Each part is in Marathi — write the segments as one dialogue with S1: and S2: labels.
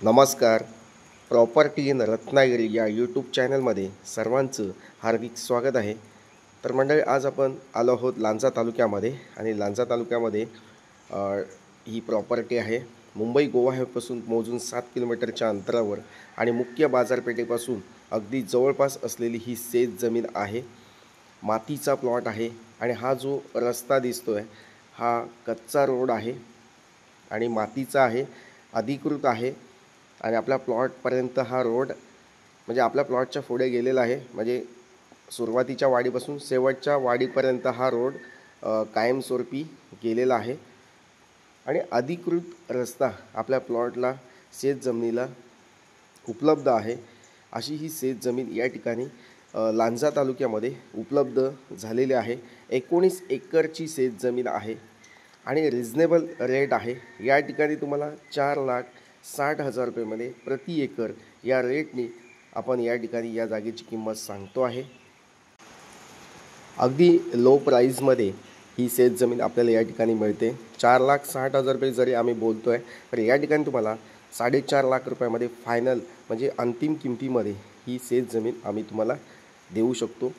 S1: नमस्कार. प्रॉपर्टी इन रत्नागिरी या यूट्यूब चॅनलमध्ये सर्वांचं हार्दिक स्वागत आहे. तर मंडळी, आज आपण आलो आहोत लांजा तालुक्यामध्ये आणि लांजा तालुक्यामध्ये अ, ही प्रॉपर्टी आहे. मुंबई गोवा हायवेपासून मोजून 7 किलोमीटरच्या अंतरावर आणि मुख्य बाजारपेठेपासून अगदी जवळपास असलेली ही शेत जमीन आहे. मातीचा प्लॉट आहे आणि हा जो रस्ता दिसतो आहे हा कच्चा रोड आहे आणि मातीचा आहे, अधिकृत आहे. आणि आपल्या प्लॉटपर्यंत हा रोड म्हणजे आपल्या प्लॉटच्या पुढे गेलेला आहे. म्हणजे सुरुवातीच्या वाडीपासून शेवटच्या वाडीपर्यंत हा रोड कायमस्वरूपी गेलेला आहे आणि अधिकृत रस्ता आपल्या प्लॉटला शेत जमिनीला उपलब्ध आहे. अशी ही शेत जमीन या ठिकाणी लांजा तालुक्यामध्ये उपलब्ध झालेली आहे. 19 एकरची शेत जमीन आहे आणि रिजनेबल रेट आहे. या ठिकाणी तुम्हाला 4,60,000 रुपयेमध्ये प्रति एकर या रेटने आपण या ठिकाणी या जागेची किंमत सांगतो आहे. अगदी लो प्राईजमध्ये ही शेत जमीन आपल्याला या ठिकाणी मिळते. 4,60,000 रुपये जरी आम्ही बोलतो आहे तर या ठिकाणी तुम्हाला 4.5 लाख रुपयामध्ये फायनल म्हणजे अंतिम किमतीमध्ये ही शेत जमीन आम्ही तुम्हाला देऊ शकतो.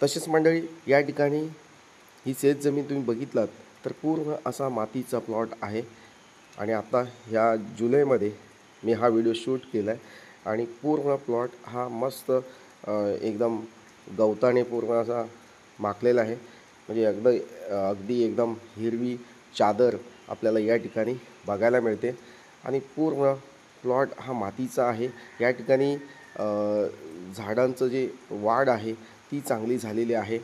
S1: तसेच मंडळी, या ठिकाणी ही शेत जमीन तुम्ही बघितलात तर पूर्ण असा मातीचा प्लॉट आहे आणि आता ह्या जुलैमध्ये मी हा व्हिडिओ शूट केला आहे आणि पूर्ण प्लॉट हा मस्त एकदम गवताने पूर्ण असा माखलेला आहे. म्हणजे अगदी एकदम हिरवी चादर आपल्याला या ठिकाणी बघायला मिळते आणि पूर्ण प्लॉट हा मातीचा आहे. या ठिकाणी झाडांचं जे वाढ आहे ती चांगली झालेली आहे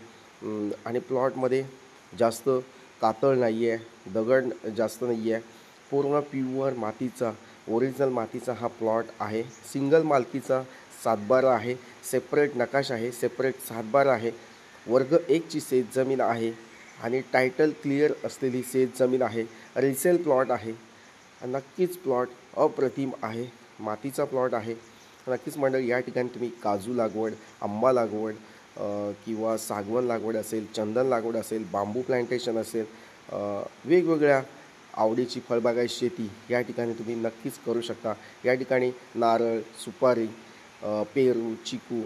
S1: आणि प्लॉटमध्ये जास्त कातळ नाही आहे, दगड जास्त नाही आहे. पूर्ण प्युअर मातीचा, ओरिजिनल मातीचा हा प्लॉट आहे. सिंगल मालकीचा सातबारा आहे, सेपरेट नकाशा आहे, सेपरेट सातबारा आहे. वर्ग 1ची शेत जमीन आहे आणि टायटल क्लिअर असलेली शेत जमीन आहे. रिसेल प्लॉट आहे. नक्कीच प्लॉट अप्रतिम आहे. मातीचा प्लॉट आहे. नक्कीच मंडळी, या ठिकाणी तुम्ही काजू लागवड, आंबा लागवड किंवा सागवण लागवड असेल, चंदन लागवड असेल, बांबू प्लांटेशन असेल, वेगवेगळ्या आवडीची फळबागायती शेती या ठिकाणी तुम्ही नक्कीच करू शकता. या ठिकाणी नारळ, सुपारी, पेरू, चिकू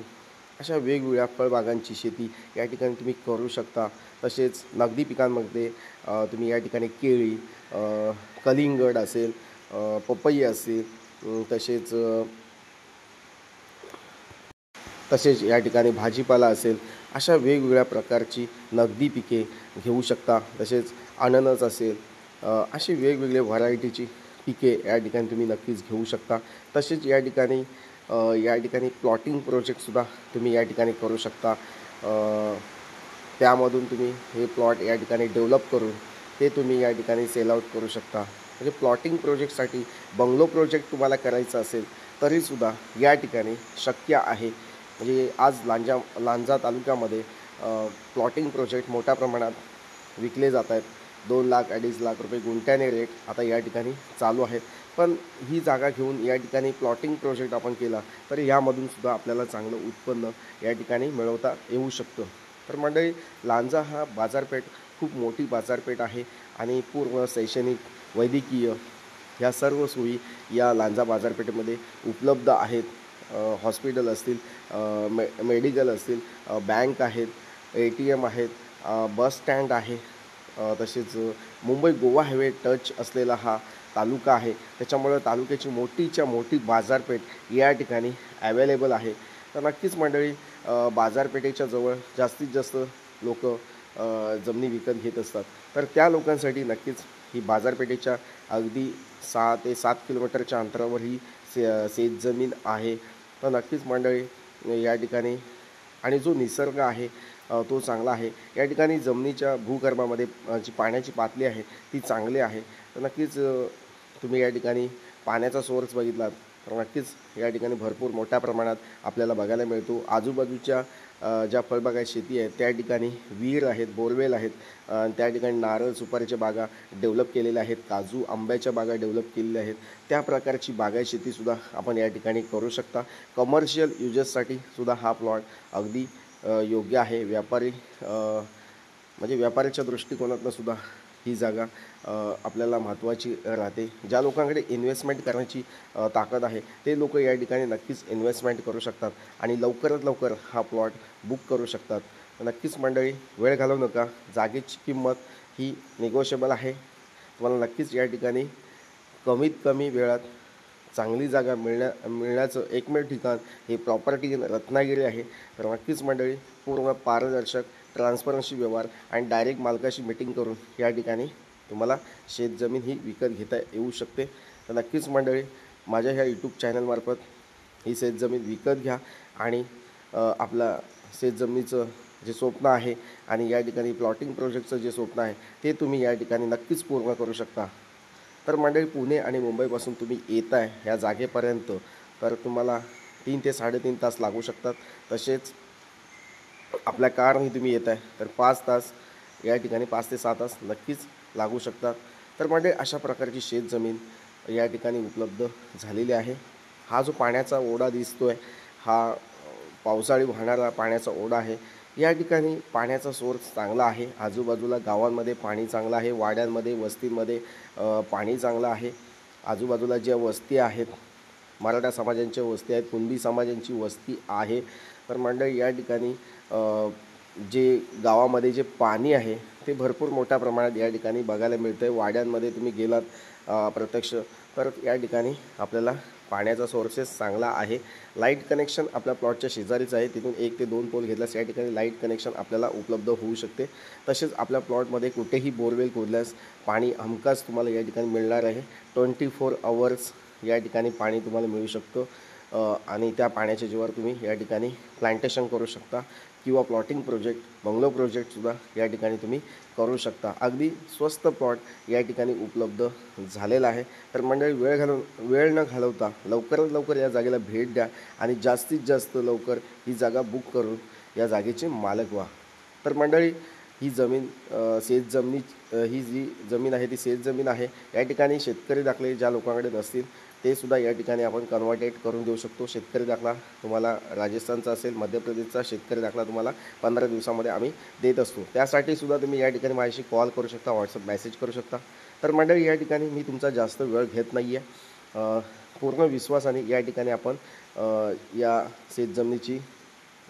S1: अशा वेगवेगळ्या फळबागांची शेती या ठिकाणी तुम्ही करू शकता. तसेच नगदी पिकांमध्ये तुम्ही या ठिकाणी केळी, कलिंगड असेल, पपई असेल, तसेच या ठिकाणी भाजीपाला असेल, अशा वेगवेगळ्या प्रकारची नगदी पिके घेऊ शकता. तसेच अननस असेल, अशी वेगवेगळे व्हरायटीची पिके या ठिकाणी तुम्ही नक्कीच घेऊ शकता. तसेच या ठिकाणी प्लॉटिंग प्रोजेक्टसुद्धा तुम्ही या ठिकाणी करू शकता. त्यामधून तुम्ही हे प्लॉट या ठिकाणी डेव्हलप करून ते तुम्ही या ठिकाणी सेल आउट करू शकता. म्हणजे प्लॉटिंग प्रोजेक्टसाठी बंगलो प्रोजेक्ट तुम्हाला करायचा असेल तरीसुद्धा या ठिकाणी शक्य आहे. म्हणजे आज लांजा तालुक्यामध्ये प्लॉटिंग प्रोजेक्ट मोठ्या प्रमाणात विकले जात आहेत. 2 लाख 2.5 लाख रुपये गुंठ्याने रेट आता या ठिकाणी चालू आहेत. पण ही जागा घेऊन या ठिकाणी प्लॉटिंग प्रोजेक्ट आपण केला तर यामधूनसुद्धा आपल्याला चांगलं उत्पन्न या ठिकाणी मिळवता येऊ शकतं. तर मंडळी, लांजा हा बाजारपेठ खूप मोठी बाजारपेठ आहे आणि पूर्ण शैक्षणिक, वैद्यकीय ह्या सर्व सोयी या लांजा बाजारपेठेमध्ये उपलब्ध आहेत. हॉस्पिटल असतील, मेडिकल असतील, बँक आहेत, ATM आहेत, बस स्टँड आहे. तसेच मुंबई गोवा हायवे टच असलेला हा तालुका आहे. त्याच्यामुळं तालुक्याची मोठीच्या मोठी बाजारपेठ या ठिकाणी ॲवेलेबल आहे. तर नक्कीच मंडळी, बाजारपेठेच्या जवळ जास्तीत जास्त लोक जमिनी विकत घेत असतात. तर त्या लोकांसाठी नक्कीच ही बाजारपेठेच्या अगदी 6 ते 7 किलोमीटरच्या अंतरावर ही शेत जमीन आहे. तर नक्कीच मंडळी, या ठिकाणी आणि जो निसर्ग आहे तो चांगला आहे. या ठिकाणी जमिनीच्या भूगर्भामध्ये जी पाण्याची पातळी आहे ती चांगली आहे. तर नक्कीच तुम्ही या ठिकाणी पाण्याचा सोर्स बघितलात तर नक्कीच या ठिकाणी भरपूर मोठ्या प्रमाणात आपल्याला बघायला मिळतो. आजूबाजूच्या ज्या फळबागायती शेती आहेत त्या ठिकाणी विहीर आहेत, बोरवेल आहेत. त्या ठिकाणी नारळ, सुपारीच्या बागा डेव्हलप केलेल्या आहेत, काजू, आंब्याच्या बागा डेव्हलप केलेल्या आहेत. त्या प्रकारची बागायती शेतीसुद्धा आपण या ठिकाणी करू शकता. कमर्शियल युजेससाठी सुद्धा हा प्लॉट अगदी योग्य आहे. व्यापारी म्हणजे व्यापाऱ्याच्या दृष्टिकोनातून सुद्धा ही जागा आपल्याला महत्त्वाची राहते. ज्या लोकांकडे इन्व्हेस्टमेंट करण्याची ताकद आहे ते लोक या ठिकाणी नक्कीच इन्व्हेस्टमेंट करू शकतात आणि लवकरात लवकर हा प्लॉट बुक करू शकतात. नक्कीच मंडळी, वेळ घालवू नका. जागेची किंमत ही निगोशिएबल आहे. तुम्हाला नक्कीच या ठिकाणी कमीत कमी वेळात चांगली जागा मिळण्याचं एकमेव ठिकाण हे प्रॉपर्टी रत्नागिरी आहे. तर नक्कीच मंडळी, पूर्ण पारदर्शक ट्रान्सपरन्सी व्यवहार आणि डायरेक्ट मालकाशी मीटिंग करून या ठिकाणी तुम्हाला शेतजमीन ही विकत घेता येऊ शकते. तर नक्कीच मंडळी, माझ्या ह्या यूट्यूब चॅनलमार्फत ही शेतजमीन विकत घ्या आणि आपला शेतजमिनीचं जे स्वप्न आहे आणि या ठिकाणी प्लॉटिंग प्रोजेक्टचं जे स्वप्न आहे ते तुम्ही या ठिकाणी नक्कीच पूर्ण करू शकता. तर मंडळी, पुणे आणि मुंबईपासून तुम्ही येत आहे ह्या जागेपर्यंत तर तुम्हाला 3 ते 3.5 तास लागू शकतात. तसेच आपल्या कारने तुम्ही येत आहे तर 5 तास या ठिकाणी 5 ते 6 तास नक्कीच लागू शकतात. तर मंडळी, अशा प्रकारची शेतजमीन या ठिकाणी उपलब्ध झालेली आहे. हा जो पाण्याचा ओढा दिसतो आहे हा पावसाळी वाहणारा पाण्याचा ओढा आहे. या ठिकाणी पाण्याचा सोर्स चांगला आहे. आजूबाजूला गावांमध्ये पाणी चांगलं आहे. वाड्यांमध्ये वस्तींमध्ये पाणी चांगलं आहे. आजूबाजूला ज्या वस्ती आहेत, मराठा समाजांच्या वस्ती आहेत, कुणबी समाजांची वस्ती आहे. तर मंडळी, या ठिकाणी जे गावामध्ये जे पाणी आहे ते भरपूर मोठ्या प्रमाणात या ठिकाणी बघायला मिळतं आहे. वाड्यांमध्ये तुम्ही गेलात प्रत्यक्ष तर या ठिकाणी आपल्याला पाण्याचा सोर्सेस चांगला आहे. लाईट कनेक्शन आपल्या प्लॉटच्या शेजारीच आहे. तिथून 1 ते 2 पोल घेतल्यास या ठिकाणी लाईट कनेक्शन आपल्याला उपलब्ध होऊ शकते. तसेच आपल्या प्लॉटमध्ये कुठेही बोरवेल खोदल्यास पाणी हमखास तुम्हाला या ठिकाणी मिळणार आहे. 24 आवर्स या ठिकाणी पाणी तुम्हाला मिळू शकतं आणि त्या पाण्याच्या जीवावर तुम्ही या ठिकाणी प्लांटेशन करू शकता किंवा प्लॉटिंग प्रोजेक्ट, बंगलो प्रोजेक्टसुद्धा या ठिकाणी तुम्ही करू शकता. अगदी स्वस्त प्लॉट या ठिकाणी उपलब्ध झालेला आहे. तर मंडळी, वेळ न घालवता लवकरात लवकर या जागेला भेट द्या आणि जास्तीत जास्त लवकर ही जागा बुक करून या जागेचे मालक व्हा. तर मंडळी, ही जमीन ही जी जमीन आहे ती शेतजमीन आहे. या ठिकाणी शेतकरी दाखले ज्या लोकांकडे नसतील ते सुद्धा या ठिकाणी आपण कन्व्हर्टेड करून देऊ शकतो. शेतकरी दाखला तुम्हाला राजस्थानचा असेल, मध्य प्रदेशचा शेतकरी दाखला तुम्हाला 15 दिवसामध्ये आम्ही देत असतो. त्यासाठी सुद्धा तुम्ही या ठिकाणी माझ्याशी कॉल करू शकता, व्हॉट्सअप मेसेज करू शकता. तर मंडळी, या ठिकाणी मी तुमचा जास्त वेळ घेत नाही आहे. पूर्ण विश्वासाने या ठिकाणी आपण या शेतजमिनीची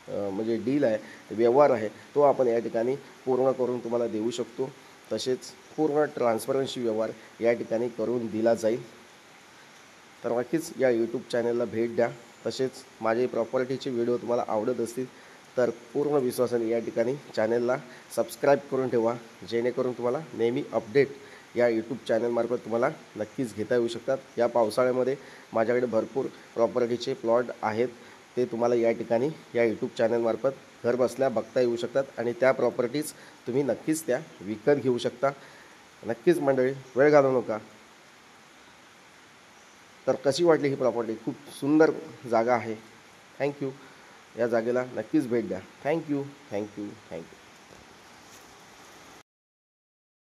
S1: म्हणजे डील आहे, व्यवहार आहे तो आपण या ठिकाणी पूर्ण करून तुम्हाला देऊ शकतो. तसेच पूर्ण ट्रान्सपरन्सी व्यवहार या ठिकाणी करून दिला जाईल. तर नक्कीच या यूट्यूब चॅनलला भेट द्या. तसेच माझे प्रॉपर्टीचे व्हिडिओ तुम्हाला आवडत असतील तर पूर्ण विश्वासाने या ठिकाणी चॅनलला सबस्क्राईब करून ठेवा, जेणेकरून तुम्हाला नेहमी अपडेट या यूट्यूब चॅनलमार्फत तुम्हाला नक्कीच घेता येऊ शकतात. या पावसाळ्यामध्ये माझ्याकडे भरपूर प्रॉपर्टीचे प्लॉट आहेत, ते तुम्हाला या ठिकाणी या यूट्यूब चॅनलमार्फत घरबसल्या बघता येऊ शकतात आणि त्या प्रॉपर्टीज तुम्ही नक्कीच त्या विकत घेऊ शकता. नक्कीच मंडळी, वेळ घालवू नका. तर कशी वाटली ही प्रॉपर्टी? खूप सुंदर जागा आहे. थँक्यू. या जागेला नक्कीच भेट द्या. थँक्यू.